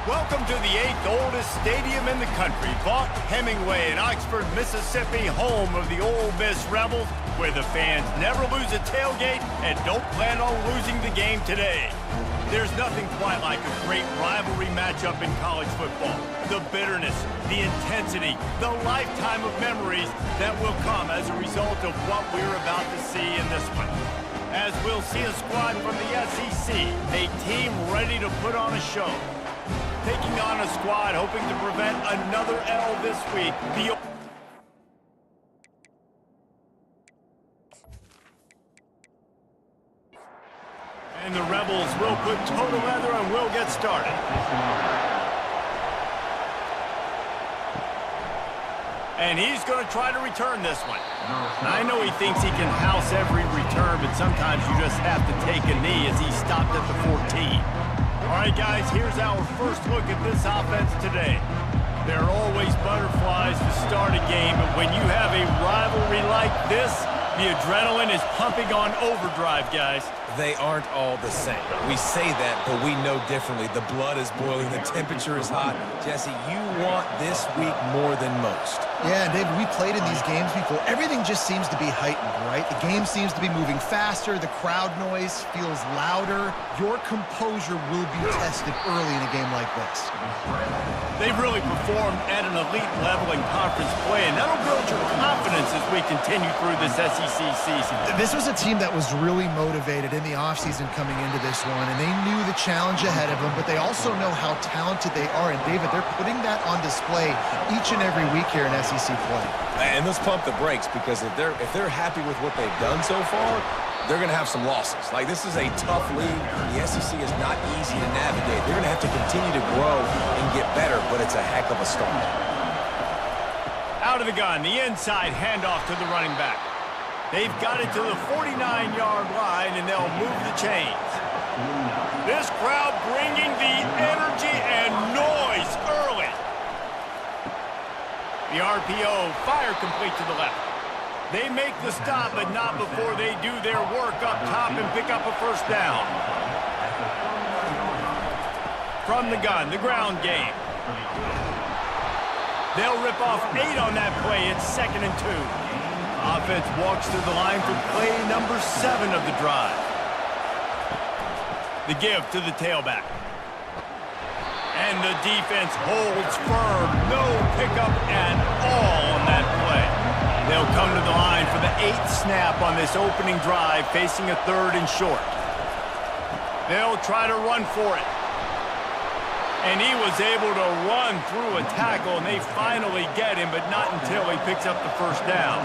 Welcome to the 8th oldest stadium in the country, Vaught Hemingway in Oxford, Mississippi, home of the Ole Miss Rebels, where the fans never lose a tailgate and don't plan on losing the game today. There's nothing quite like a great rivalry matchup in college football. The bitterness, the intensity, the lifetime of memories that will come as a result of what we're about to see in this one. As we'll see a squad from the SEC, a team ready to put on a show. Taking on a squad hoping to prevent another L this week. And the Rebels will put toe together and we'll get started. And he's going to try to return this one. I know he thinks he can house every return, but sometimes you just have to take a knee as he stopped at the 14. All right, guys, here's our first look at this offense today. There are always butterflies to start a game, but when you have a rivalry like this, the adrenaline is pumping on overdrive, guys. They aren't all the same. We say that, but we know differently. The blood is boiling. The temperature is hot. Jesse, you want this week more than most. Yeah, and David, we played in these games before. Everything just seems to be heightened, right? The game seems to be moving faster. The crowd noise feels louder. Your composure will be tested early in a game like this. They've really performed at an elite level in conference play, and that'll build your confidence as we continue through this SEC season. This was a team that was really motivated in the offseason coming into this one, and they knew the challenge ahead of them, but they also know how talented they are. And, David, they're putting that on display each and every week here in SEC play. And let's pump the brakes, because if they're happy with what they've done so far, they're going to have some losses. Like, this is a tough league. The SEC is not easy to navigate. They're going to have to continue to grow and get better, but it's a heck of a start. Out of the gun, the inside handoff to the running back. They've got it to the 49-yard line, and they'll move the chains. This crowd bringing the energy and noise early. The RPO, fire complete to the left. They make the stop, but not before they do their work up top and pick up a first down. From the gun, the ground game. They'll rip off 8 on that play. It's 2nd and 2. Offense walks to the line for play number 7 of the drive. The give to the tailback. And the defense holds firm. No pickup at all on that play. They'll come to the line for the 8th snap on this opening drive, facing a 3rd and short. They'll try to run for it. And he was able to run through a tackle, and they finally get him, but not until he picks up the first down.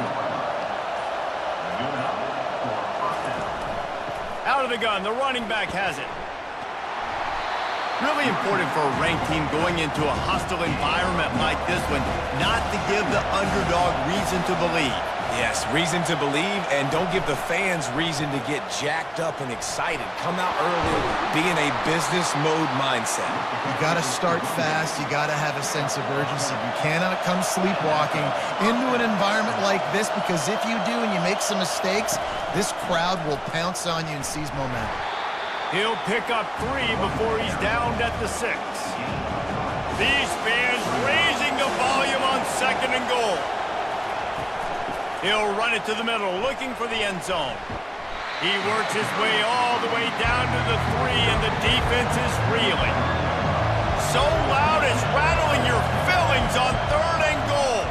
Out of the gun, the running back has it. Really important for a ranked team going into a hostile environment like this one, not to give the underdog reason to believe. Yes, reason to believe, and don't give the fans reason to get jacked up and excited. Come out early, be in a business mode mindset. You got to start fast. You got to have a sense of urgency. You cannot come sleepwalking into an environment like this, because if you do and you make some mistakes, this crowd will pounce on you and seize momentum. He'll pick up 3 before he's downed at the 6. These fans raising the volume on 2nd and goal. He'll run it to the middle, looking for the end zone. He works his way all the way down to the 3, and the defense is reeling. So loud it's rattling your fillings on 3rd and goal.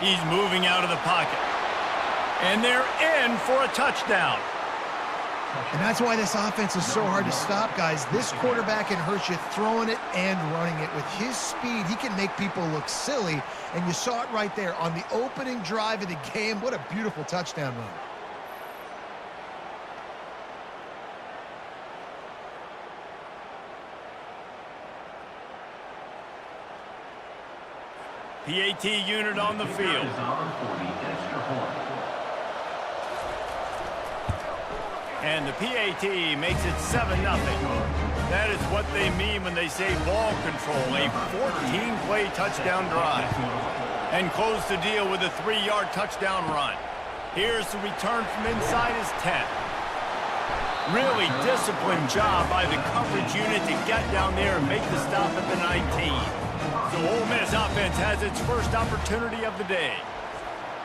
He's moving out of the pocket. And they're in for a touchdown. And that's why this offense is so hard to stop, guys. This quarterback can hurt you throwing it and running it. With his speed, he can make people look silly. And you saw it right there on the opening drive of the game. What a beautiful touchdown run. PAT unit on the field. And the PAT makes it 7-0. That is what they mean when they say ball control, a 14-play touchdown drive. And close the deal with a 3-yard touchdown run. Here's the return from inside his 10. Really disciplined job by the coverage unit to get down there and make the stop at the 19. So Ole Miss offense has its first opportunity of the day.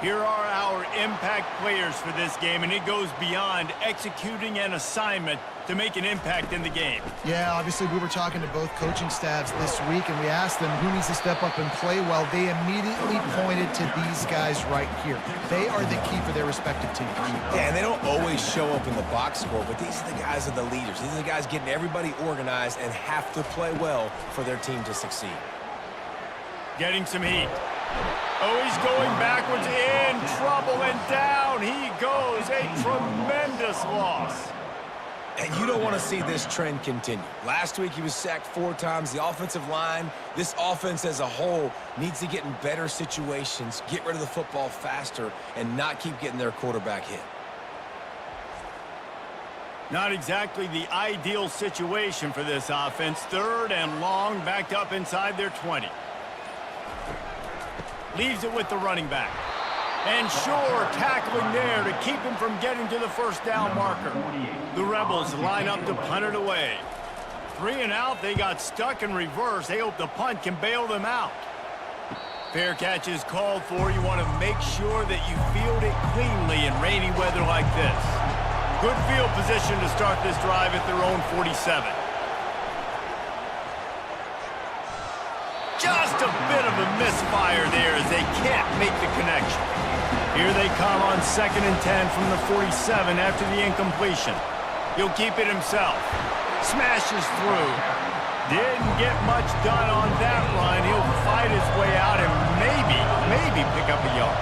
Here are our impact players for this game, and it goes beyond executing an assignment to make an impact in the game. Yeah, obviously we were talking to both coaching staffs this week, and we asked them who needs to step up and play well. They immediately pointed to these guys right here. They are the key for their respective teams. Yeah, and they don't always show up in the box score, but these are the guys that are the leaders. These are the guys getting everybody organized and have to play well for their team to succeed. Getting some heat. Oh, he's going backwards, in trouble, and down he goes. A tremendous loss. And you don't want to see this trend continue. Last week he was sacked 4 times. The offensive line, this offense as a whole, needs to get in better situations, get rid of the football faster, and not keep getting their quarterback hit. Not exactly the ideal situation for this offense. 3rd and long, backed up inside their 20. Leaves it with the running back. And sure, tackling there to keep him from getting to the first down marker. The Rebels line up to punt it away. 3 and out, they got stuck in reverse. They hope the punt can bail them out. Fair catch is called for. You want to make sure that you field it cleanly in rainy weather like this. Good field position to start this drive at their own 47. Just a bit of a misfire there as they can't make the connection. Here they come on 2nd and 10 from the 47 after the incompletion. He'll keep it himself. Smashes through. Didn't get much done on that run. He'll fight his way out and maybe pick up a yard.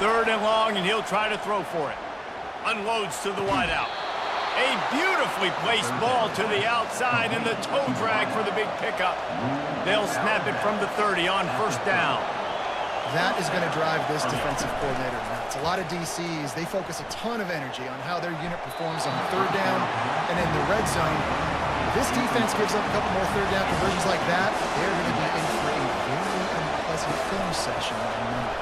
3rd and long, and he'll try to throw for it. Unloads to the wideout. A beautifully placed ball to the outside and the toe drag for the big pickup. They'll snap it from the 30 on 1st down. That is going to drive this defensive coordinator nuts. A lot of DCs, they focus a ton of energy on how their unit performs on 3rd down and in the red zone. If this defense gives up a couple more 3rd down conversions like that, they're going to be in for a very unpleasant film session on Monday.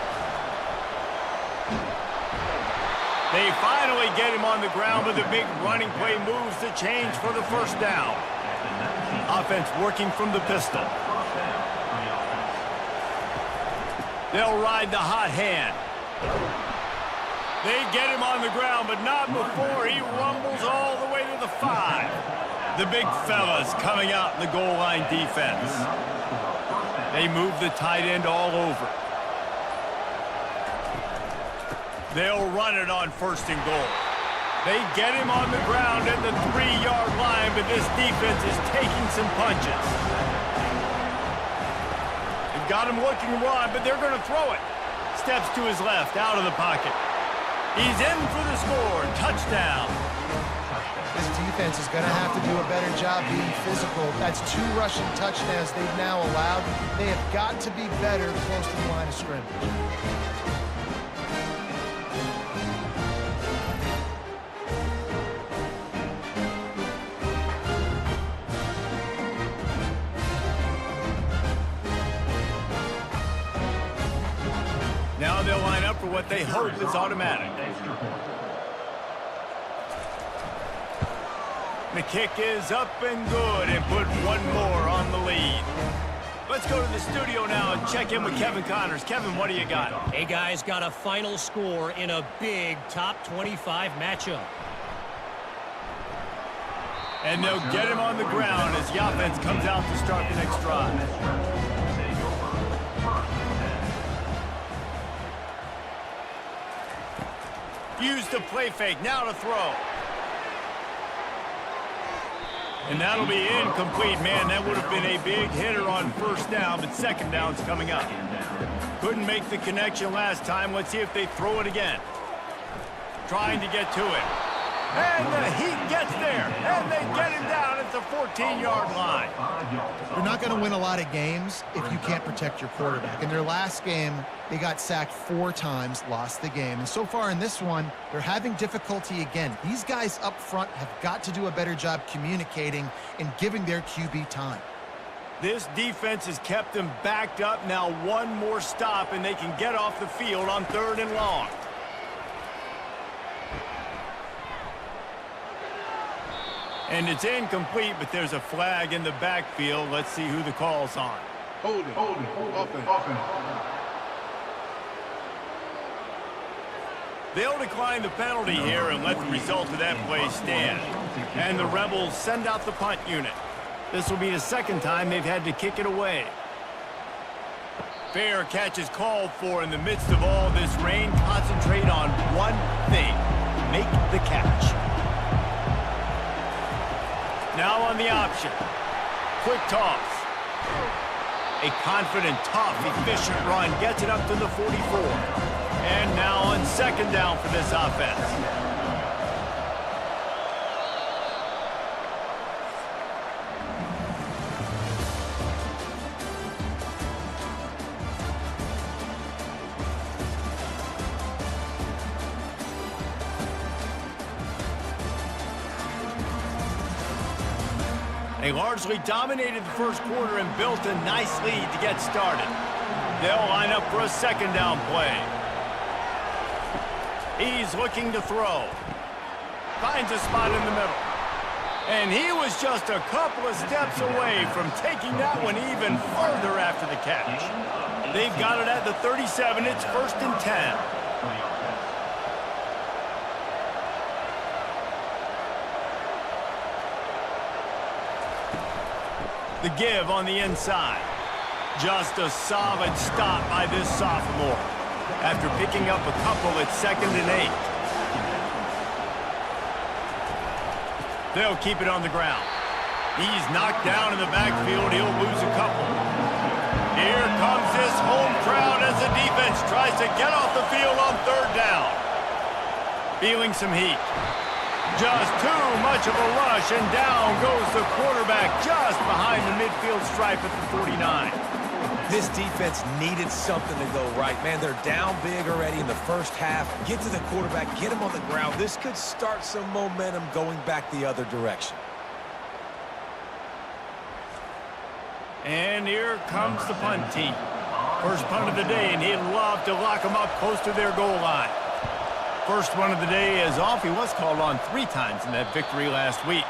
They finally get him on the ground, but the big running play moves the change for the 1st down. Offense working from the pistol. They'll ride the hot hand. They get him on the ground, but not before he rumbles all the way to the 5. The big fellas coming out in the goal line defense. They move the tight end all over. They'll run it on 1st and goal. They get him on the ground at the 3-yard line, but this defense is taking some punches. They've got him looking run, but they're going to throw it. Steps to his left, out of the pocket. He's in for the score. Touchdown. This defense is going to have to do a better job being physical. That's 2 rushing touchdowns they've now allowed. They have got to be better close to the line of scrimmage. Now they'll line up for what they hope is automatic. The kick is up and good and put 1 more on the lead. Let's go to the studio now and check in with Kevin Connors. Kevin, what do you got? Hey, guys, got a final score in a big top 25 matchup. And they'll get him on the ground as the offense comes out to start the next drive. Use the play fake, now to throw. And that'll be incomplete. Man, that would have been a big hitter on 1st down, but 2nd down's coming up. Couldn't make the connection last time. Let's see if they throw it again. Trying to get to it. And the heat gets there, and they get him down at the 14-yard line. You're not going to win a lot of games if you can't protect your quarterback. In their last game, they got sacked 4 times, lost the game. And so far in this one, they're having difficulty again. These guys up front have got to do a better job communicating and giving their QB time. This defense has kept them backed up. Now 1 more stop, and they can get off the field on 3rd and long. And it's incomplete, but there's a flag in the backfield. Let's see who the call's on. Holding. Offense. They'll decline the penalty here and let the result of that play stand. And the Rebels send out the punt unit. This will be the second time they've had to kick it away. Fair catch is called for in the midst of all this rain. Concentrate on one thing. Make the catch. Now on the option. Quick toss. A confident, tough, efficient run gets it up to the 44. And now on second down for this offense. They largely dominated the first quarter and built a nice lead to get started. They'll line up for a second down play. He's looking to throw. Finds a spot in the middle. And he was just a couple of steps away from taking that one even further after the catch. They've got it at the 37. It's 1st and 10. The give on the inside. Just a solid stop by this sophomore. After picking up a couple at 2nd and 8. They'll keep it on the ground. He's knocked down in the backfield. He'll lose a couple. Here comes this home crowd as the defense tries to get off the field on 3rd down. Feeling some heat. Just too much of a rush, and down goes the quarterback just behind the midfield stripe at the 49. This defense needed something to go right. Man, they're down big already in the first half. Get to the quarterback, get him on the ground. This could start some momentum going back the other direction. And here comes the punt team. First punt of the day, and he'd love to lock them up close to their goal line. First one of the day is off. He was called on 3 times in that victory last week.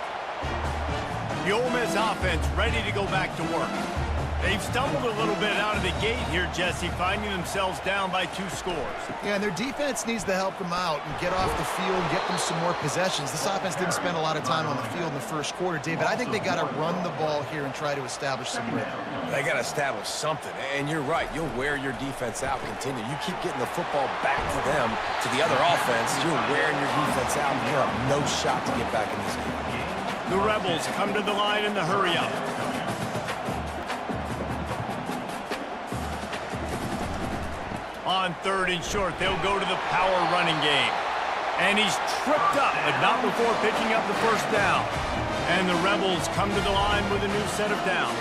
The Ole Miss offense ready to go back to work. They've stumbled a little bit out of the gate here, Jesse, finding themselves down by 2 scores. Yeah, and their defense needs to help them out and get off the field and get them some more possessions. This offense didn't spend a lot of time on the field in the first quarter, David. I think they got to run the ball here and try to establish some rhythm. They got to establish something, and you're right. You'll wear your defense out, continue. You keep getting the football back to them, to the other offense, you're wearing your defense out, and you have no shot to get back in this game. The Rebels come to the line in the hurry-up. On 3rd and short, they'll go to the power running game. And he's tripped up, but not before picking up the first down. And the Rebels come to the line with a new set of downs.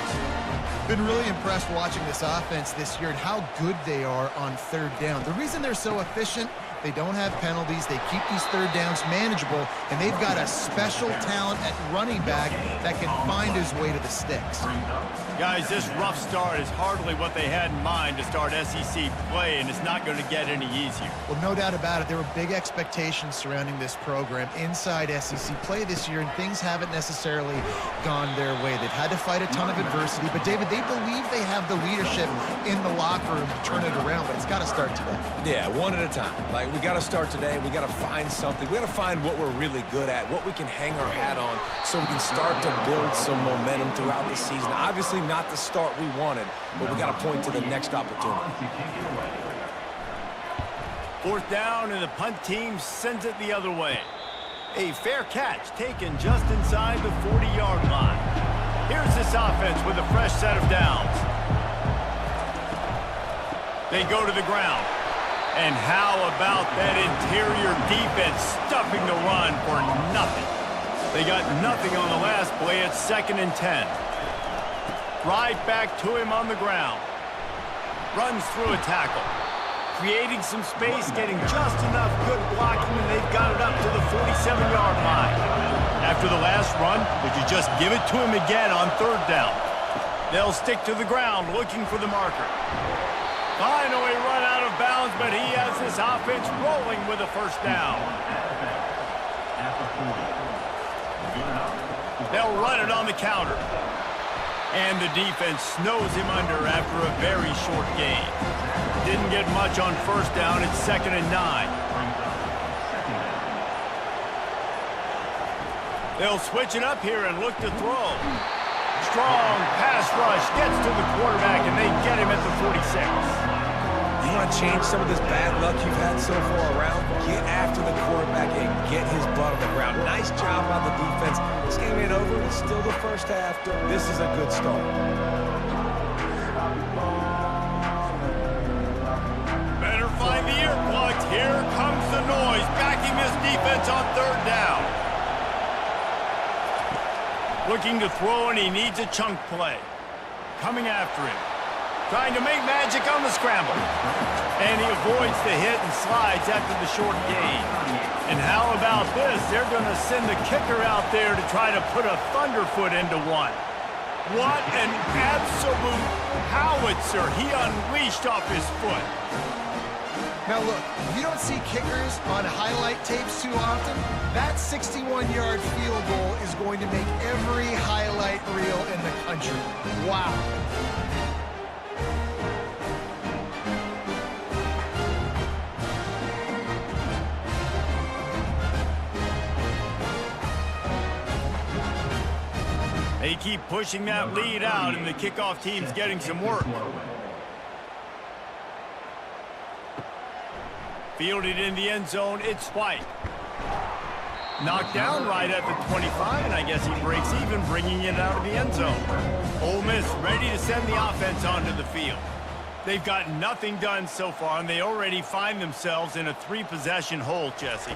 Been really impressed watching this offense this year and how good they are on 3rd down. The reason they're so efficient, they don't have penalties, they keep these 3rd downs manageable, and they've got a special talent at running back that can find his way to the sticks. Guys, this rough start is hardly what they had in mind to start SEC play, and it's not going to get any easier. Well, no doubt about it. There were big expectations surrounding this program inside SEC play this year, and things haven't necessarily gone their way. They've had to fight a ton of adversity, but David, they believe they have the leadership in the locker room to turn it around, but it's got to start today. Yeah, one at a time. Like, we got to start today. We got to find something. We got to find what we're really good at, what we can hang our hat on, so we can start to build some momentum throughout the season. Obviously, not the start we wanted, but we got to point to the next opportunity. 4th down, and the punt team sends it the other way. A fair catch taken just inside the 40-yard line. Here's this offense with a fresh set of downs. They go to the ground. And how about that interior defense stuffing the run for nothing? They got nothing on the last play. It's 2nd and 10. Right back to him on the ground. Runs through a tackle. Creating some space, getting just enough good blocking, and they've got it up to the 47-yard line. After the last run, would you just give it to him again on 3rd down? They'll stick to the ground looking for the marker. Finally run out of bounds, but he has this offense rolling with a 1st down. They'll run it on the counter. And the defense snows him under after a very short gain. Didn't get much on first down. It's 2nd and 9. They'll switch it up here and look to throw. Strong pass rush gets to the quarterback, and they get him at the 46. You want to change some of this bad luck you've had so far around? Get after the quarterback and get his butt on the ground. Nice job by the defense. This game ain't over. It's still the first half. This is a good start. Better find the earplugs. Here comes the noise, backing this defense on 3rd down. Looking to throw, and he needs a chunk play. Coming after him. Trying to make magic on the scramble. And he avoids the hit and slides after the short gain. And how about this? They're going to send the kicker out there to try to put a thunderfoot into one. What an absolute howitzer he unleashed off his foot. Now look, you don't see kickers on highlight tapes too often. That 61-yard field goal is going to make every highlight reel in the country. Wow. They keep pushing that lead out, and the kickoff team's getting some work. Fielded in the end zone, it's White. Knocked down right at the 25, and I guess he breaks even, bringing it out of the end zone. Ole Miss ready to send the offense onto the field. They've got nothing done so far, and they already find themselves in a 3-possession hole, Jesse.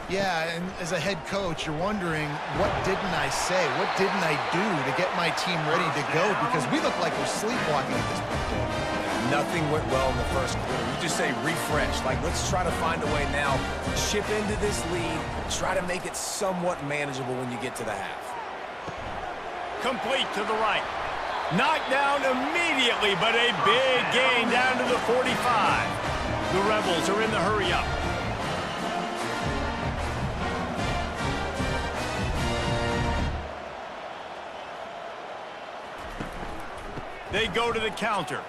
Yeah, and as a head coach, you're wondering, what didn't I say? What didn't I do to get my team ready to go? Because we look like we're sleepwalking at this point. Nothing went well in the first quarter. You just say refresh. Like, let's try to find a way now. Chip into this lead. Try to make it somewhat manageable when you get to the half. Complete to the right. Knocked down immediately, but a big gain down to the 45. The Rebels are in the hurry-up. They go to the counter.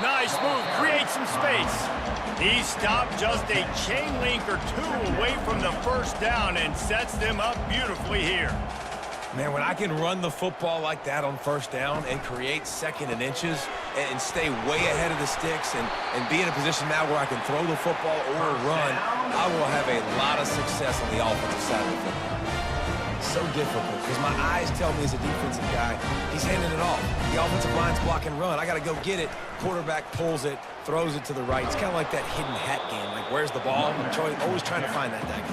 Nice move, creates some space. He stopped just a chain link or two away from the first down and sets them up beautifully here. Man, when I can run the football like that on first down and create 2nd and inches and stay way ahead of the sticks and be in a position now where I can throw the football or run, I will have a lot of success on the offensive side of the football. So difficult because my eyes tell me as a defensive guy, he's handing it off. The offensive line's block and run. I got to go get it. Quarterback pulls it, throws it to the right. It's kind of like that hidden hat game. Like, where's the ball? I'm always trying to find that thing.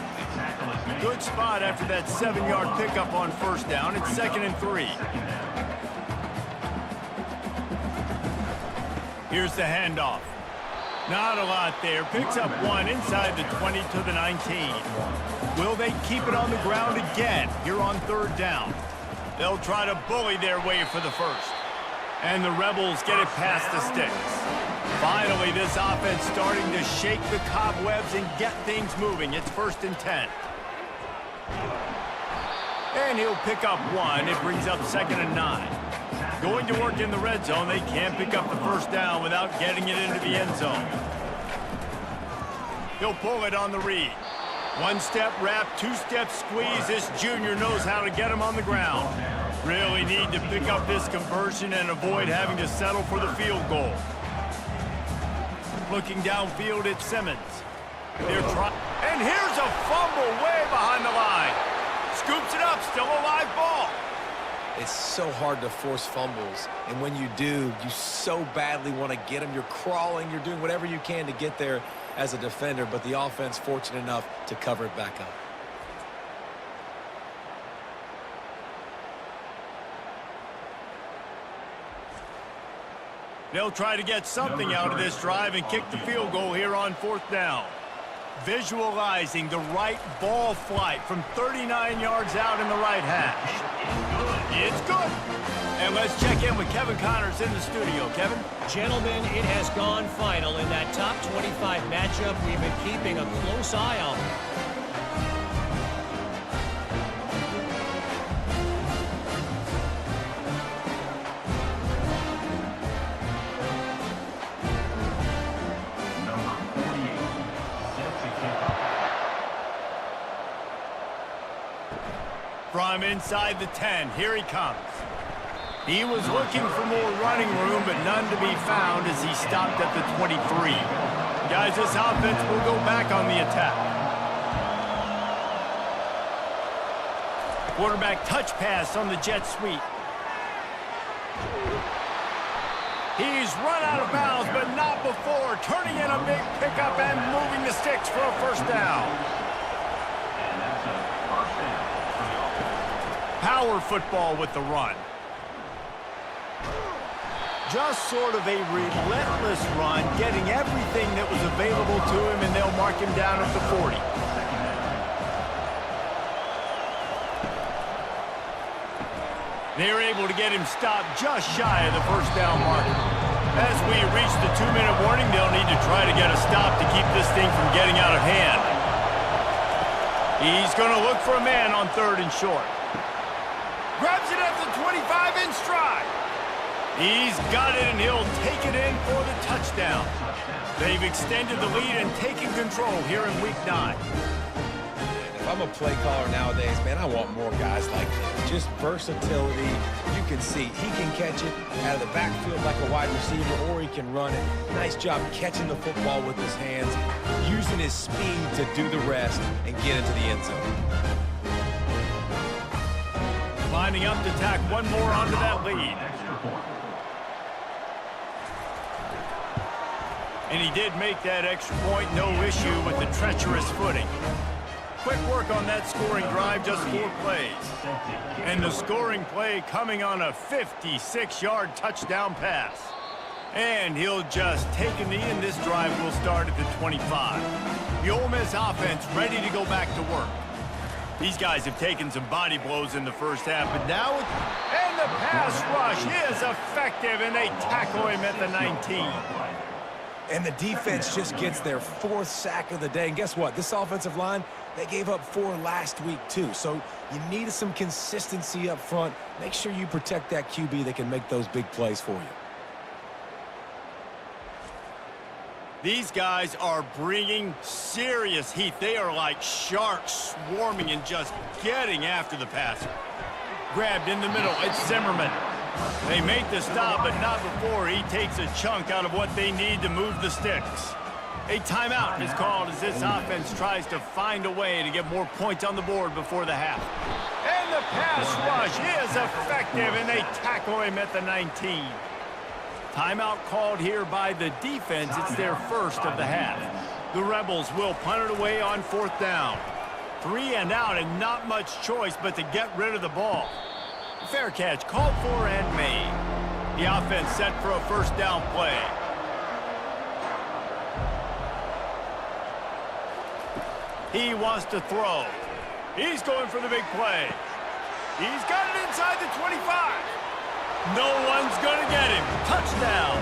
Good spot after that 7-yard pickup on first down. It's 2nd and 3. Here's the handoff. Not a lot there. Picks up one inside the 20 to the 19. Will they keep it on the ground again here on 3rd down? They'll try to bully their way for the first. And the Rebels get it past the sticks. Finally, this offense starting to shake the cobwebs and get things moving. It's 1st and 10. And he'll pick up one. It brings up 2nd and 9. Going to work in the red zone. They can't pick up the first down without getting it into the end zone. He'll pull it on the read. 1-step wrap, 2-step squeeze. This junior knows how to get him on the ground. Really need to pick up this conversion and avoid having to settle for the field goal. Looking downfield at Simmons. And here's a fumble way behind the line. Scoops it up, still a live ball. It's so hard to force fumbles, and when you do, you so badly want to get them. You're crawling, you're doing whatever you can to get there as a defender, but the offense fortunate enough to cover it back up. They'll try to get something out of this drive and kick the field goal here on 4th down. Visualizing the right ball flight from 39 yards out in the right hash. It's good. And let's check in with Kevin Connors in the studio. Kevin? Gentlemen, it has gone final in that top 25 matchup. We've been keeping a close eye on. from inside the 10. Here he comes. He was looking for more running room, but none to be found as he stopped at the 23. Guys, this offense will go back on the attack. Quarterback touch pass on the jet sweep. He's run out of bounds, but not before. Turning in a big pickup and moving the sticks for a first down. Power football with the run. Just sort of a relentless run, getting everything that was available to him, and they'll mark him down at the 40. They're able to get him stopped just shy of the first down mark. As we reach the 2-minute warning, they'll need to try to get a stop to keep this thing from getting out of hand. He's going to look for a man on 3rd and short. Grabs it at the 25 in stride. He's got it, and he'll take it in for the touchdown. They've extended the lead and taken control here in Week 9. If I'm a play caller nowadays, man, I want more guys like this. Just versatility. You can see he can catch it out of the backfield like a wide receiver, or he can run it. Nice job catching the football with his hands, using his speed to do the rest and get into the end zone. Lining up to tack one more onto that lead. And he did make that extra point, no issue with the treacherous footing. Quick work on that scoring drive, just 4 plays. And the scoring play coming on a 56-yard touchdown pass. And he'll just take a knee, and this drive will start at the 25. The Ole Miss offense ready to go back to work. These guys have taken some body blows in the first half, but now, and the pass rush is effective, and they tackle him at the 19. And the defense just gets their 4th sack of the day. And guess what? This offensive line, they gave up 4 last week too. So you need some consistency up front. Make sure you protect that QB that can make those big plays for you. These guys are bringing serious heat. They are like sharks swarming and just getting after the passer. Grabbed in the middle. It's Zimmerman. They make the stop, but not before he takes a chunk out of what they need to move the sticks. A timeout is called as this offense tries to find a way to get more points on the board before the half. And the pass rush is effective, and they tackle him at the 19. Timeout called here by the defense. It's their first of the half. The Rebels will punt it away on 4th down. 3 and out, and not much choice but to get rid of the ball. Fair catch called for and made. The offense set for a first down play. He wants to throw. He's going for the big play. He's got it inside the 25. No one's going to get him. Touchdown.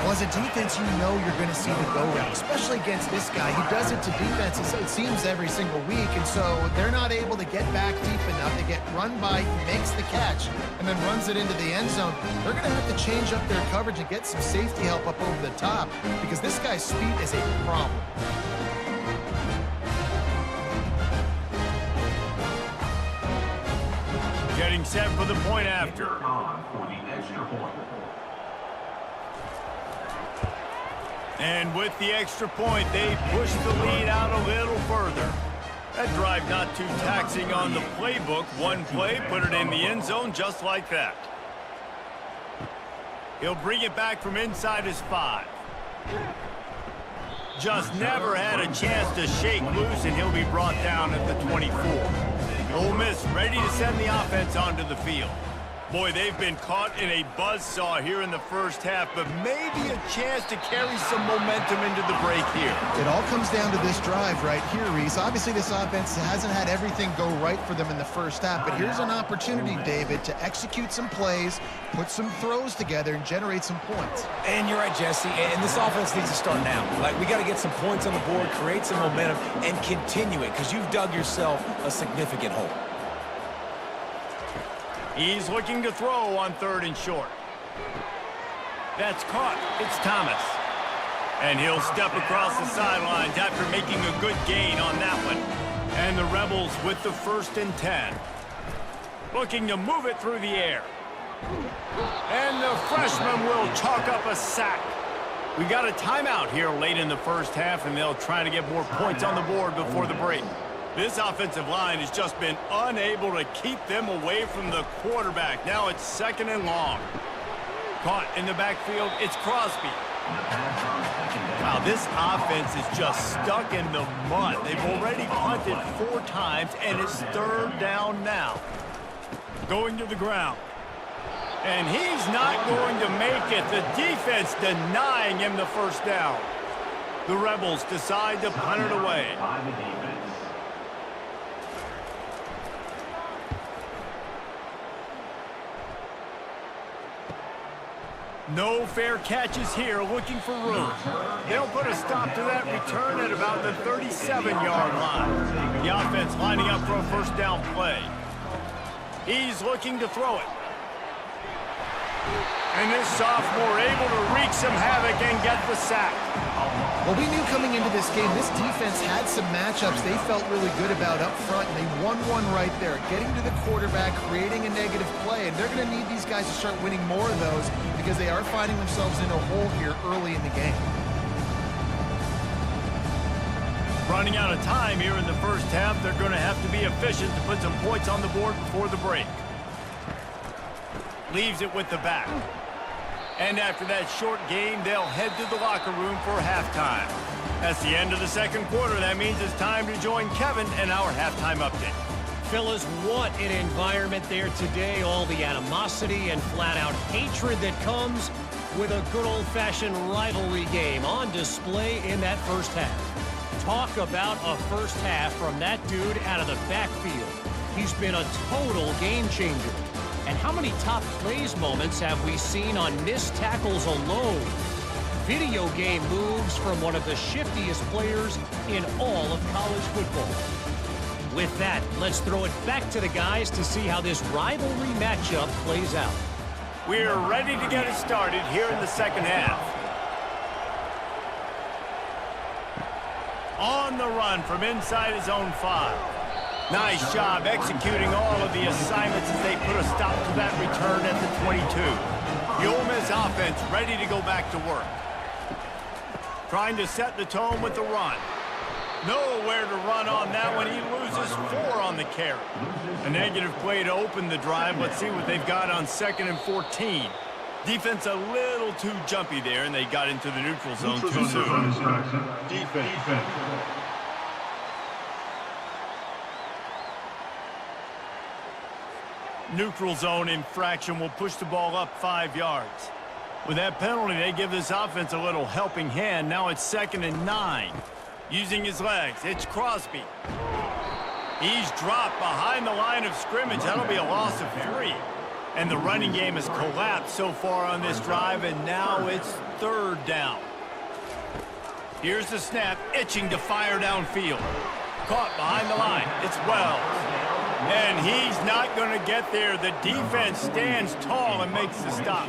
Well, as a defense, you know you're going to see the go route, especially against this guy. He does it to defenses, it seems, every single week, and so they're not able to get back deep enough. They get run by, he makes the catch, and then runs it into the end zone. They're going to have to change up their coverage and get some safety help up over the top because this guy's speed is a problem. Getting set for the point after. And with the extra point, they push the lead out a little further. That drive not too taxing on the playbook. One play, put it in the end zone just like that. He'll bring it back from inside his 5. Just never had a chance to shake loose, and he'll be brought down at the 24. Ole Miss ready to send the offense onto the field. Boy, they've been caught in a buzzsaw here in the first half, but maybe a chance to carry some momentum into the break here. It all comes down to this drive right here, Reese. Obviously, this offense hasn't had everything go right for them in the first half, but here's an opportunity, David, to execute some plays, put some throws together, and generate some points. And you're right, Jesse, and this offense needs to start now. Like, we got to get some points on the board, create some momentum, and continue it, because you've dug yourself a significant hole. He's looking to throw on 3rd and short. That's caught. It's Thomas. And he'll step across the sidelines after making a good gain on that one. And the Rebels with the 1st and 10. Looking to move it through the air. And the freshman will chalk up a sack. We got a timeout here late in the first half, and they'll try to get more points on the board before the break. This offensive line has just been unable to keep them away from the quarterback. Now it's 2nd and long. Caught in the backfield, it's Crosby. Wow, this offense is just stuck in the mud. They've already punted 4 times, and it's 3rd down now. Going to the ground. And he's not going to make it. The defense denying him the 1st down. The Rebels decide to punt it away. No fair catches here, looking for room. They'll put a stop to that return at about the 37-yard line. The offense lining up for a 1st down play. He's looking to throw it. And this sophomore able to wreak some havoc and get the sack. Well, we knew coming into this game, this defense had some matchups they felt really good about up front, and they won one right there, getting to the quarterback, creating a negative play, and they're going to need these guys to start winning more of those because they are finding themselves in a hole here early in the game. Running out of time here in the first half, they're going to have to be efficient to put some points on the board before the break. Leaves it with the back. And after that short game, they'll head to the locker room for halftime. That's the end of the 2nd quarter. That means it's time to join Kevin in our halftime update. Fellas, what an environment there today. All the animosity and flat-out hatred that comes with a good old-fashioned rivalry game on display in that first half. Talk about a first half from that dude out of the backfield. He's been a total game changer. And how many top plays moments have we seen on missed tackles alone? Video game moves from one of the shiftiest players in all of college football. With that, let's throw it back to the guys to see how this rivalry matchup plays out. We're ready to get it started here in the 2nd half. On the run from inside his own 5. Nice job executing all of the assignments as they put a stop to that return at the 22. The Ole Miss offense ready to go back to work. Trying to set the tone with the run. Nowhere to run on that one. He loses 4 on the carry. A negative play to open the drive. Let's see what they've got on 2nd and 14. Defense a little too jumpy there, and they got into the neutral zone too soon. Defense. Neutral zone infraction will push the ball up 5 yards. With that penalty, they give this offense a little helping hand. Now it's 2nd and 9. Using his legs, it's Crosby. He's dropped behind the line of scrimmage. That'll be a loss of 3. And the running game has collapsed so far on this drive, and now it's 3rd down. Here's the snap, itching to fire downfield. Caught behind the line. It's Wells. And he's not going to get there. The defense stands tall and makes the stop.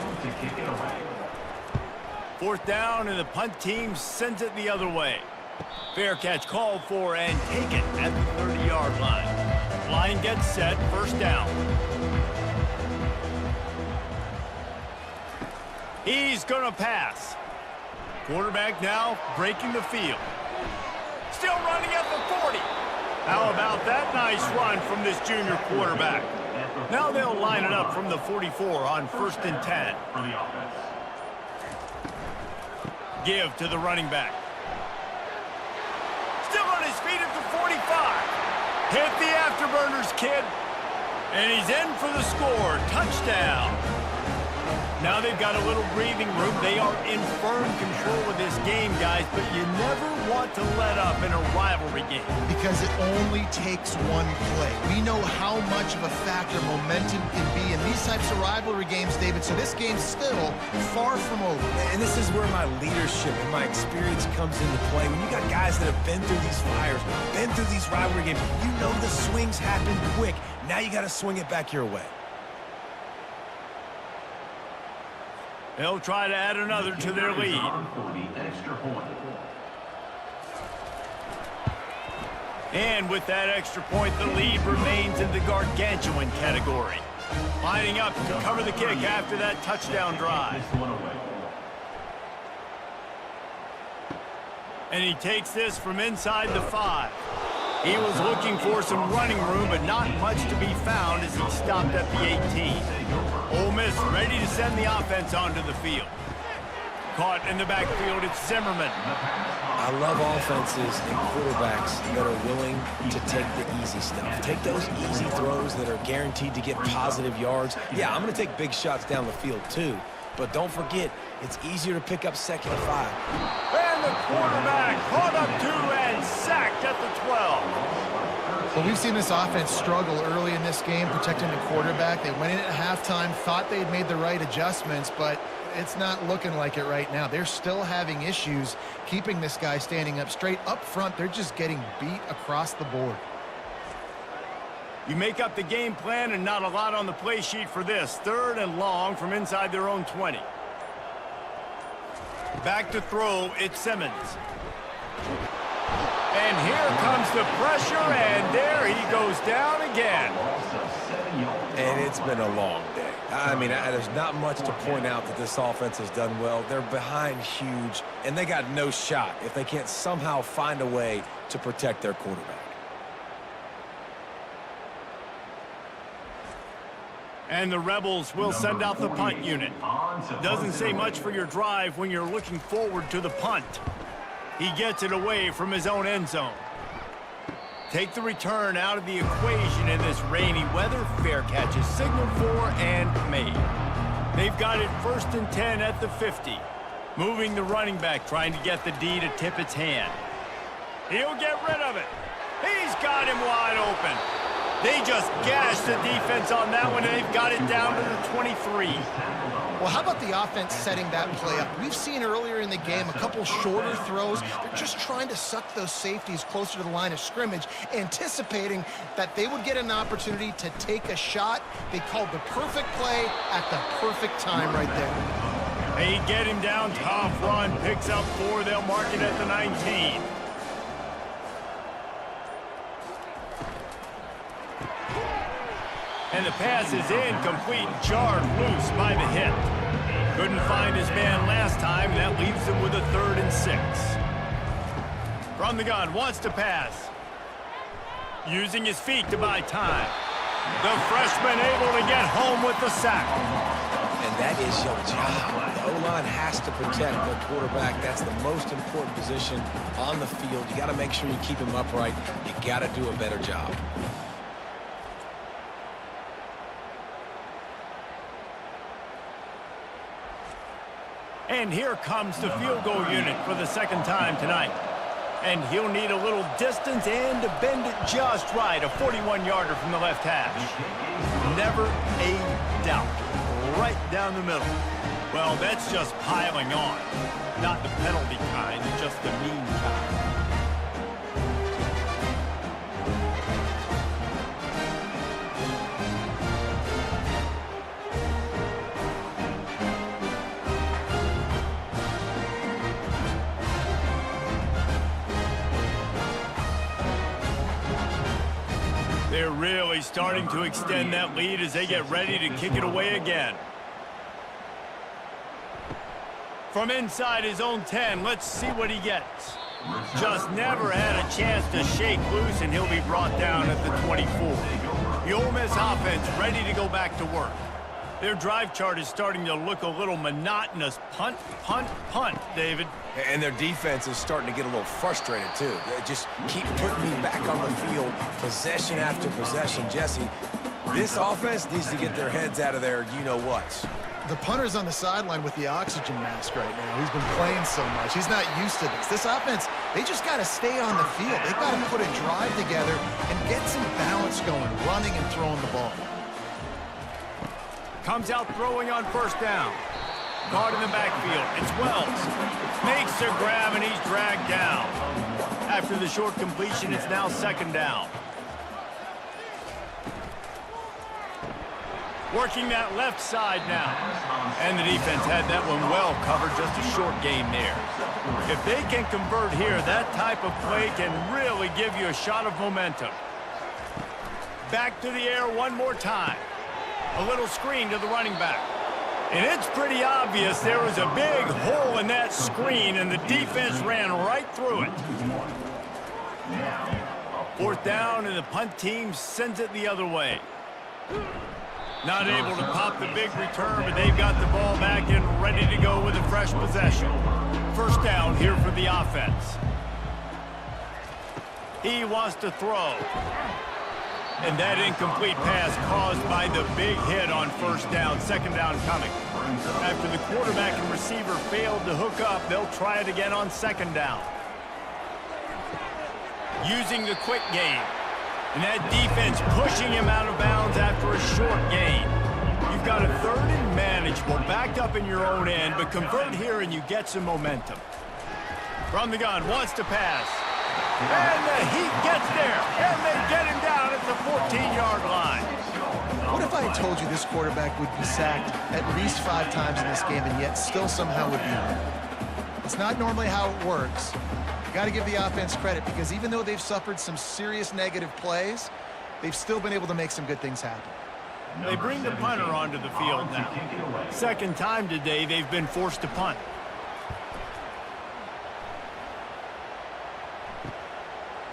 4th down, and the punt team sends it the other way. Fair catch called for and taken at the 30-yard line. Line gets set, 1st down. He's going to pass. Quarterback now breaking the field. Still running at the 40. How about that nice run from this junior quarterback? Now they'll line it up from the 44 on 1st and 10. Give to the running back. Still on his feet at the 45. Hit the afterburners, kid. And he's in for the score. Touchdown. Now they've got a little breathing room. They are in firm control of this game, guys, but you never want to let up in a rivalry game. Because it only takes one play. We know how much of a factor momentum can be in these types of rivalry games, David, so this game's still far from over. And this is where my leadership and my experience comes into play. When you got guys that have been through these fires, been through these rivalry games, you know the swings happen quick. Now you got to swing it back your way. They'll try to add another to their lead. And with that extra point, the lead remains in the gargantuan category. Lining up to cover the kick after that touchdown drive. And he takes this from inside the 5. He was looking for some running room, but not much to be found as he stopped at the 18. Ole Miss ready to send the offense onto the field. Caught in the backfield, it's Zimmerman. I love offenses and quarterbacks that are willing to take the easy stuff. Take those easy throws that are guaranteed to get positive yards. Yeah, I'm going to take big shots down the field too, but don't forget, it's easier to pick up 2nd and 5. And the quarterback caught up to and sacked at the 12. Well, we've seen this offense struggle early in this game protecting the quarterback. They went in at halftime, thought they had made the right adjustments, but it's not looking like it right now. They're still having issues keeping this guy standing up straight. Up front, they're just getting beat across the board. You make up the game plan and not a lot on the play sheet for this. 3rd and long from inside their own 20. Back to throw, it's Simmons. And here comes the pressure, and there he goes down again. And it's been a long day. I mean, there's not much to point out that this offense has done well. They're behind huge, and they got no shot if they can't somehow find a way to protect their quarterback. And the Rebels will send out the punt unit. Doesn't say much for your drive when you're looking forward to the punt. He gets it away from his own end zone. Take the return out of the equation in this rainy weather. Fair catch is signaled for and made. They've got it 1st and 10 at the 50. Moving the running back, trying to get the D to tip its hand. He'll get rid of it. He's got him wide open. They just gashed the defense on that one, and they've got it down to the 23. Well, how about the offense setting that play up? We've seen earlier in the game a couple shorter throws. They're just trying to suck those safeties closer to the line of scrimmage, anticipating that they would get an opportunity to take a shot. They called the perfect play at the perfect time right there. They get him down, tough run, picks up 4. They'll mark it at the 19. And the pass is incomplete, jarred loose by the hip. Couldn't find his man last time, and that leaves him with a 3rd and 6. From the gun, wants to pass. Using his feet to buy time. The freshman able to get home with the sack. And that is your job. The O-line has to protect the quarterback. That's the most important position on the field. You got to make sure you keep him upright. You got to do a better job. And here comes the field goal unit for the 2nd time tonight. And he'll need a little distance and to bend it just right. A 41-yarder from the left hash. Never a doubt. Right down the middle. Well, that's just piling on. Not the penalty kind, just the mean kind. They're really starting to extend that lead as they get ready to kick it away again. From inside his own 10, let's see what he gets. Just never had a chance to shake loose, and he'll be brought down at the 24. The Ole Miss offense ready to go back to work. Their drive chart is starting to look a little monotonous. Punt, punt, punt, David. And their defense is starting to get a little frustrated, too. They just keep putting me back on the field, possession after possession. Jesse, this offense needs to get their heads out of their you-know-whats. The punter's on the sideline with the oxygen mask right now. He's been playing so much. He's not used to this. This offense, they just got to stay on the field. They've got to put a drive together and get some balance going, running and throwing the ball. Comes out throwing on 1st down. Guard in the backfield. It's Wells. Makes the grab, and he's dragged down. After the short completion, it's now 2nd down. Working that left side now. And the defense had that one well covered, just a short game there. If they can convert here, that type of play can really give you a shot of momentum. Back to the air one more time. A little screen to the running back. And it's pretty obvious there was a big hole in that screen, and the defense ran right through it. Fourth down, and the punt team sends it the other way. Not able to pop the big return, but they've got the ball back and ready to go with a fresh possession. First down here for the offense. He wants to throw. And that incomplete pass caused by the big hit on first down. Second down coming. After the quarterback and receiver failed to hook up, they'll try it again on second down. Using the quick game. And that defense pushing him out of bounds after a short gain. You've got a third and manageable, backed up in your own end, but convert here and you get some momentum. From the gun, wants to pass. And the Heat gets there, and they get him down at the 14-yard line. What if I had told you this quarterback would be sacked at least 5 times in this game and yet still somehow would be winning? It's not normally how it works. You got to give the offense credit, because even though they've suffered some serious negative plays, they've still been able to make some good things happen. They bring the punter onto the field now. Second time today they've been forced to punt.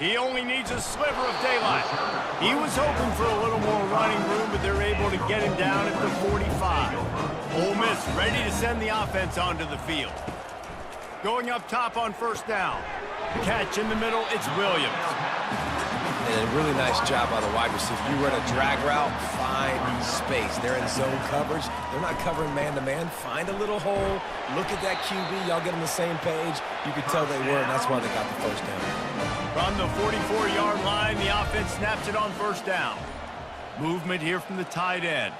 He only needs a sliver of daylight. He was hoping for a little more running room, but they're able to get him down at the 45. Ole Miss ready to send the offense onto the field. Going up top on first down. Catch in the middle, it's Williams. And a really nice job by the wide receiver. You run a drag route, find space. They're in zone coverage. They're not covering man-to-man. Find a little hole. Look at that QB. Y'all get on the same page. You could tell they were, and that's why they got the first down. From the 44-yard line, the offense snaps it on first down. Movement here from the tight end.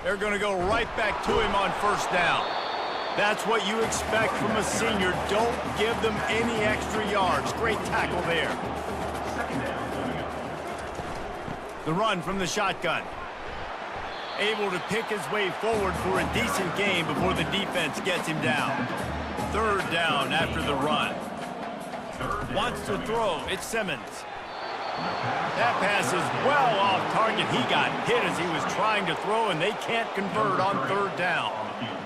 They're going to go right back to him on first down. That's what you expect from a senior. Don't give them any extra yards. Great tackle there. The run from the shotgun. Able to pick his way forward for a decent gain before the defense gets him down. Third down after the run. Wants to throw. It's Simmons. That pass is well off target. He got hit as he was trying to throw, and they can't convert on third down.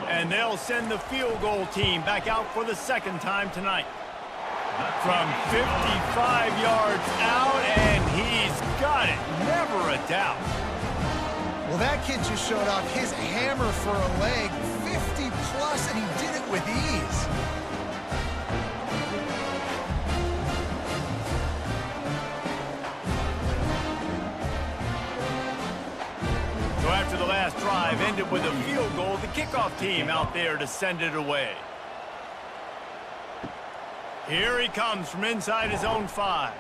And they'll send the field goal team back out for the second time tonight. From 55 yards out, and he's got it. Never a doubt. Well, that kid just showed off his hammer for a leg, 50-plus, and he did it with ease. So after the last drive ended with a field goal, the kickoff team out there to send it away. Here he comes from inside his own 5.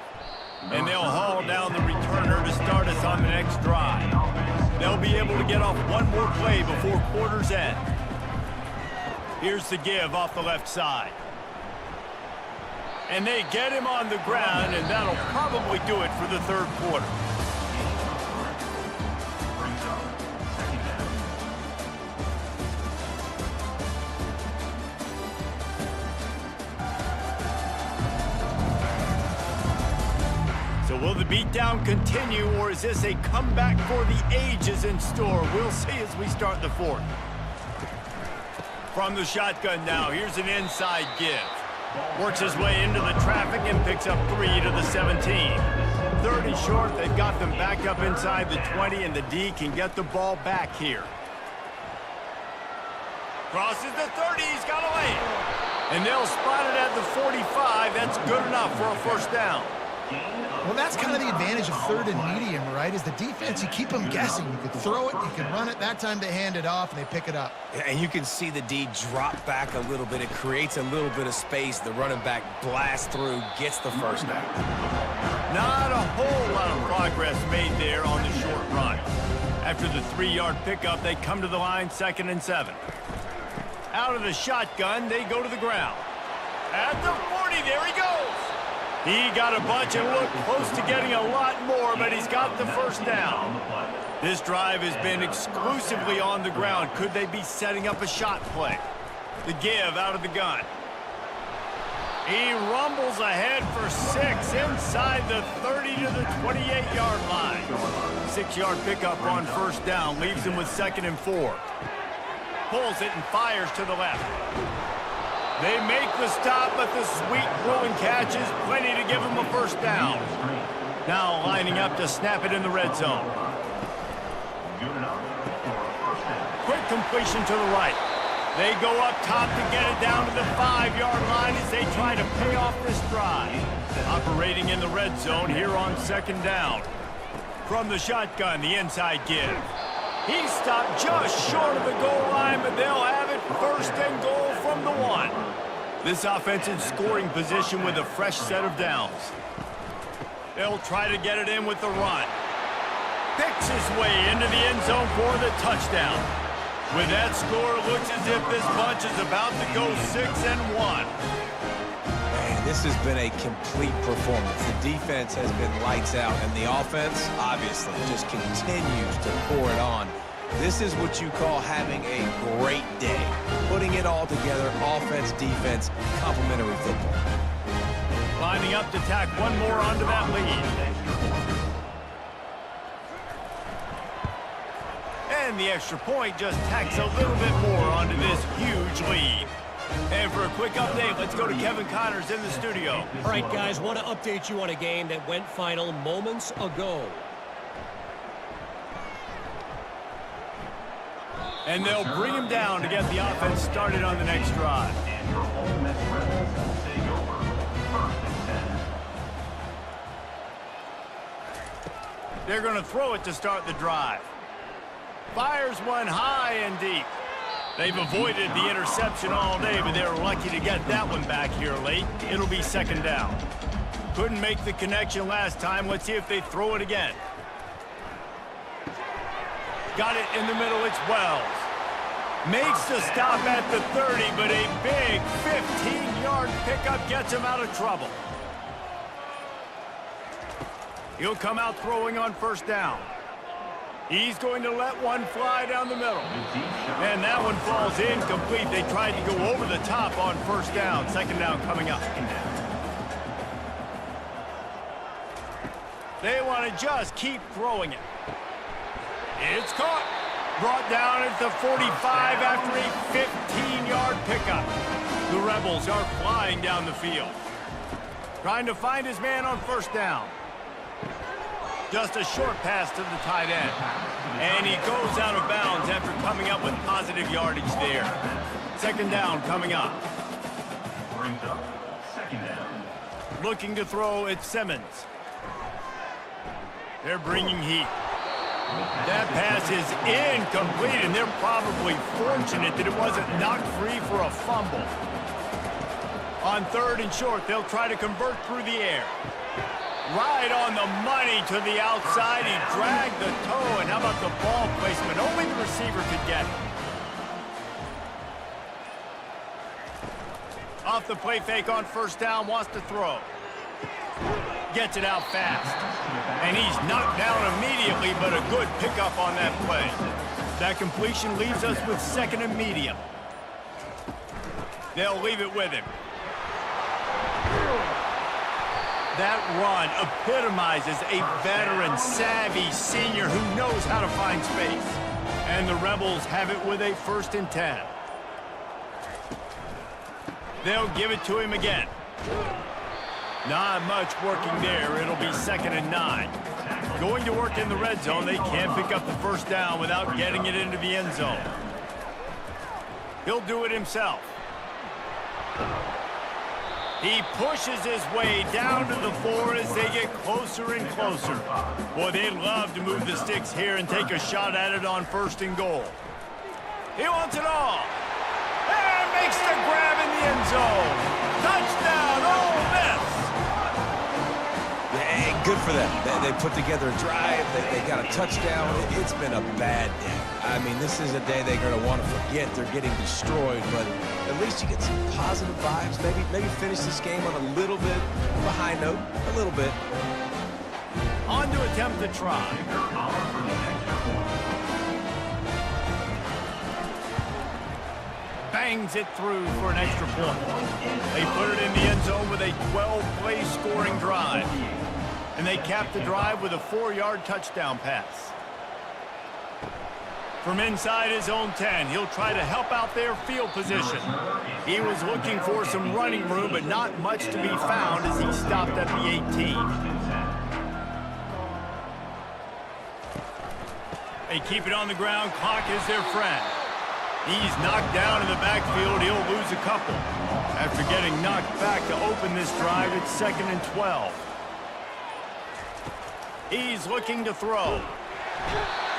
And they'll haul down the returner to start us on the next drive. They'll be able to get off one more play before quarter's end. Here's the give off the left side. And they get him on the ground, and that'll probably do it for the third quarter. So will the beatdown continue, or is this a comeback for the ages in store? We'll see as we start the fourth. From the shotgun now, here's an inside give. Works his way into the traffic and picks up 3 to the 17. Third and short, they've got them back up inside the 20, and the D can get the ball back here. Crosses the 30, he's got a lane. And they'll spot it at the 45. That's good enough for a first down. Well, that's kind of the advantage of third and medium, right? Is the defense, you keep them guessing. You can throw it, you can run it. That time they hand it off, and they pick it up. And you can see the D drop back a little bit. It creates a little bit of space. The running back blasts through, gets the first down. Not a whole lot of progress made there on the short run. After the 3-yard pickup, they come to the line, 2nd and 7. Out of the shotgun, they go to the ground. At the 40, there he goes. He got a bunch and looked close to getting a lot more, but he's got the first down. This drive has been exclusively on the ground. Could they be setting up a shot play? The give out of the gun. He rumbles ahead for 6 inside the 30 to the 28-yard line. 6-yard pickup on first down leaves him with 2nd and 4. Pulls it and fires to the left. They make the stop, but the sweet throwing catch is plenty to give him a first down. Now lining up to snap it in the red zone. Quick completion to the right. They go up top to get it down to the 5-yard line as they try to pay off this drive. Operating in the red zone here on 2nd down. From the shotgun, the inside give. He stopped just short of the goal line, but they'll have it 1st and goal from the 1. This offense in scoring position with a fresh set of downs. They'll try to get it in with the run. Picks his way into the end zone for the touchdown. With that score, it looks as if this bunch is about to go 6-1. Man, this has been a complete performance. The defense has been lights out, and the offense, obviously, just continues to pour it on. This is what you call having a great day. Putting it all together, offense, defense, complementary football. Lining up to tack one more onto that lead. And the extra point just tacks a little bit more onto this huge lead. And for a quick update, let's go to Kevin Connors in the studio. All right, guys, want to update you on a game that went final moments ago. And they'll bring him down to get the offense started on the next drive. They're going to throw it to start the drive. Fires one high and deep. They've avoided the interception all day, but they're lucky to get that one back here late. It'll be 2nd down. Couldn't make the connection last time. Let's see if they throw it again. Got it in the middle. It's Wells. Makes the stop at the 30, but a big 15-yard pickup gets him out of trouble. He'll come out throwing on 1st down. He's going to let one fly down the middle. And that one falls incomplete. They tried to go over the top on 1st down. 2nd down coming up. They want to just keep throwing it. It's caught. Brought down at the 45 after a 15-yard pickup. The Rebels are flying down the field. Trying to find his man on 1st down. Just a short pass to the tight end. And he goes out of bounds after coming up with positive yardage there. 2nd down coming up. Brings up 2nd down. Looking to throw at Simmons. They're bringing heat. That pass is incomplete, and they're probably fortunate that it wasn't knocked free for a fumble. On 3rd and short, they'll try to convert through the air. Right on the money to the outside. He dragged the toe, and how about the ball placement? Only the receiver could get it. Off the play fake on 1st down, wants to throw. Gets it out fast. And he's knocked down immediately, but a good pickup on that play. That completion leaves us with 2nd and medium. They'll leave it with him. That run epitomizes a veteran, savvy senior who knows how to find space. And the Rebels have it with a 1st and 10. They'll give it to him again. Not much working there. It'll be 2nd and 9. Going to work in the red zone. They can't pick up the 1st down without getting it into the end zone. He'll do it himself. He pushes his way down to the 4 as they get closer and closer. Boy, they'd love to move the sticks here and take a shot at it on 1st and goal. He wants it all. And makes the grab in the end zone. Touchdown, Ole Miss. Hey, good for them. They put together a drive. They got a touchdown. It's been a bad day. I mean, this is a day they're going to want to forget. They're getting destroyed, but at least you get some positive vibes. Maybe finish this game on a little bit of a high note. A little bit. On to attempt the try. bangs it through for an extra point. They put it in the end zone with a 12-play scoring drive. And they cap the drive with a 4-yard touchdown pass. From inside his own 10, he'll try to help out their field position. He was looking for some running room, but not much to be found as he stopped at the 18. They keep it on the ground. Clock is their friend. He's knocked down in the backfield. He'll lose a couple. After getting knocked back to open this drive, it's 2nd and 12. He's looking to throw.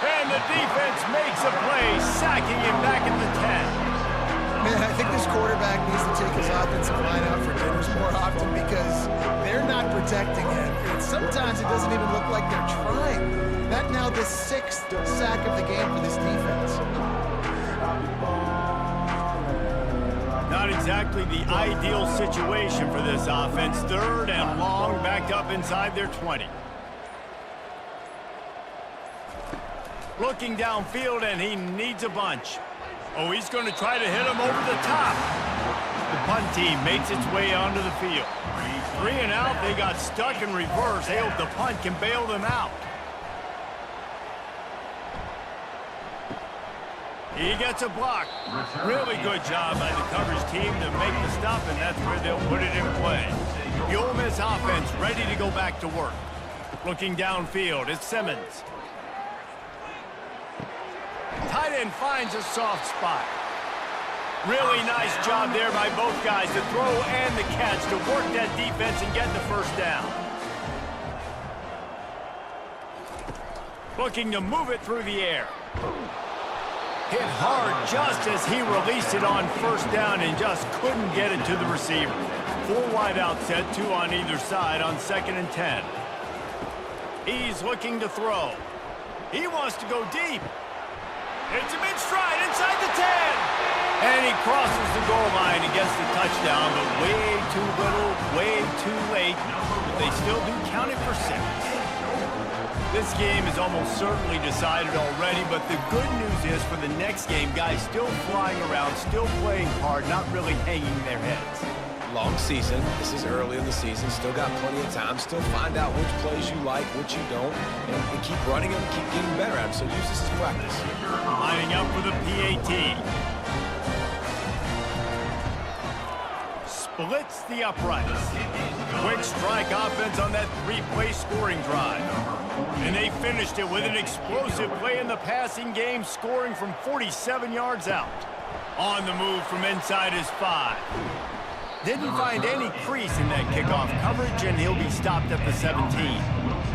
And the defense makes a play, sacking him back at the 10. Man, I think this quarterback needs to take his offensive line out for dinners more often because they're not protecting him. And sometimes it doesn't even look like they're trying. That now the 6th sack of the game for this defense. Not exactly the ideal situation for this offense. 3rd and long, backed up inside their 20. Looking downfield, and he needs a bunch. Oh, he's going to try to hit him over the top. The punt team makes its way onto the field. 3 and out, they got stuck in reverse. They hope the punt can bail them out. He gets a block. Really good job by the coverage team to make the stop, and that's where they'll put it in play. The Ole Miss offense ready to go back to work. Looking downfield, it's Simmons. Tight end finds a soft spot. Really nice job there by both guys to throw and the catch to work that defense and get the first down. Looking to move it through the air. Hit hard just as he released it on first down and just couldn't get it to the receiver. 4 wide out set, 2 on either side on 2nd and 10. He's looking to throw. He wants to go deep. It's a mid-stride inside the 10. And he crosses the goal line and gets the touchdown, but way too little, way too late. But they still do count it for 6. This game is almost certainly decided already, but the good news is for the next game, guys still flying around, still playing hard, not really hanging their heads. Long season. This is early in the season. Still got plenty of time. Still find out which plays you like, which you don't, and keep running them, keep getting better at them. So use this as practice. Lining up for the PAT. Splits the uprights. Quick strike offense on that 3-play scoring drive. And they finished it with an explosive play in the passing game, scoring from 47 yards out. On the move from inside his 5. Didn't find any crease in that kickoff coverage, and he'll be stopped at the 17.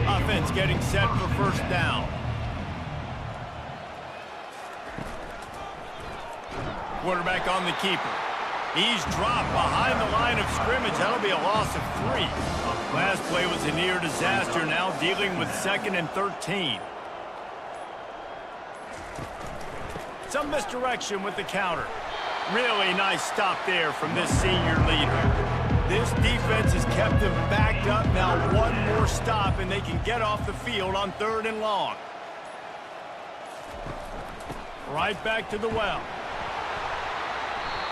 Offense getting set for first down. Quarterback on the keeper. He's dropped behind the line of scrimmage. That'll be a loss of 3. Last play was a near disaster, now dealing with 2nd and 13. Some misdirection with the counter. Really nice stop there from this senior leader. This defense has kept them backed up. Now 1 more stop, and they can get off the field on 3rd and long. Right back to the well.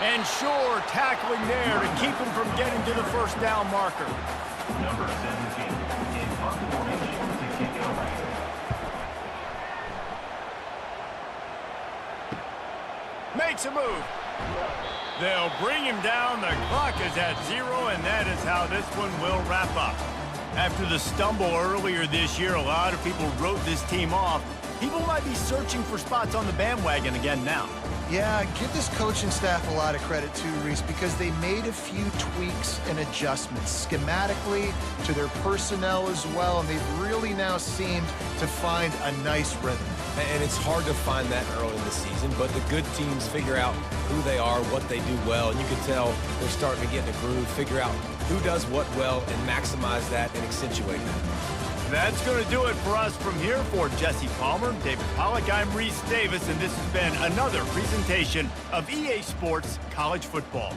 And sure, tackling there to keep him from getting to the first down marker. Number 17 in punt formation to kick it away. Makes a move. They'll bring him down. The clock is at 0, and that is how this one will wrap up. After the stumble earlier this year, a lot of people wrote this team off. People might be searching for spots on the bandwagon again now. Yeah, give this coaching staff a lot of credit too, Reese, because they made a few tweaks and adjustments schematically to their personnel as well, and they've really now seemed to find a nice rhythm. And it's hard to find that early in the season, but the good teams figure out who they are, what they do well, and you can tell they're starting to get in a groove, figure out who does what well, and maximize that and accentuate that. That's going to do it for us from here. For Jesse Palmer, David Pollack, I'm Reese Davis, and this has been another presentation of EA Sports College Football.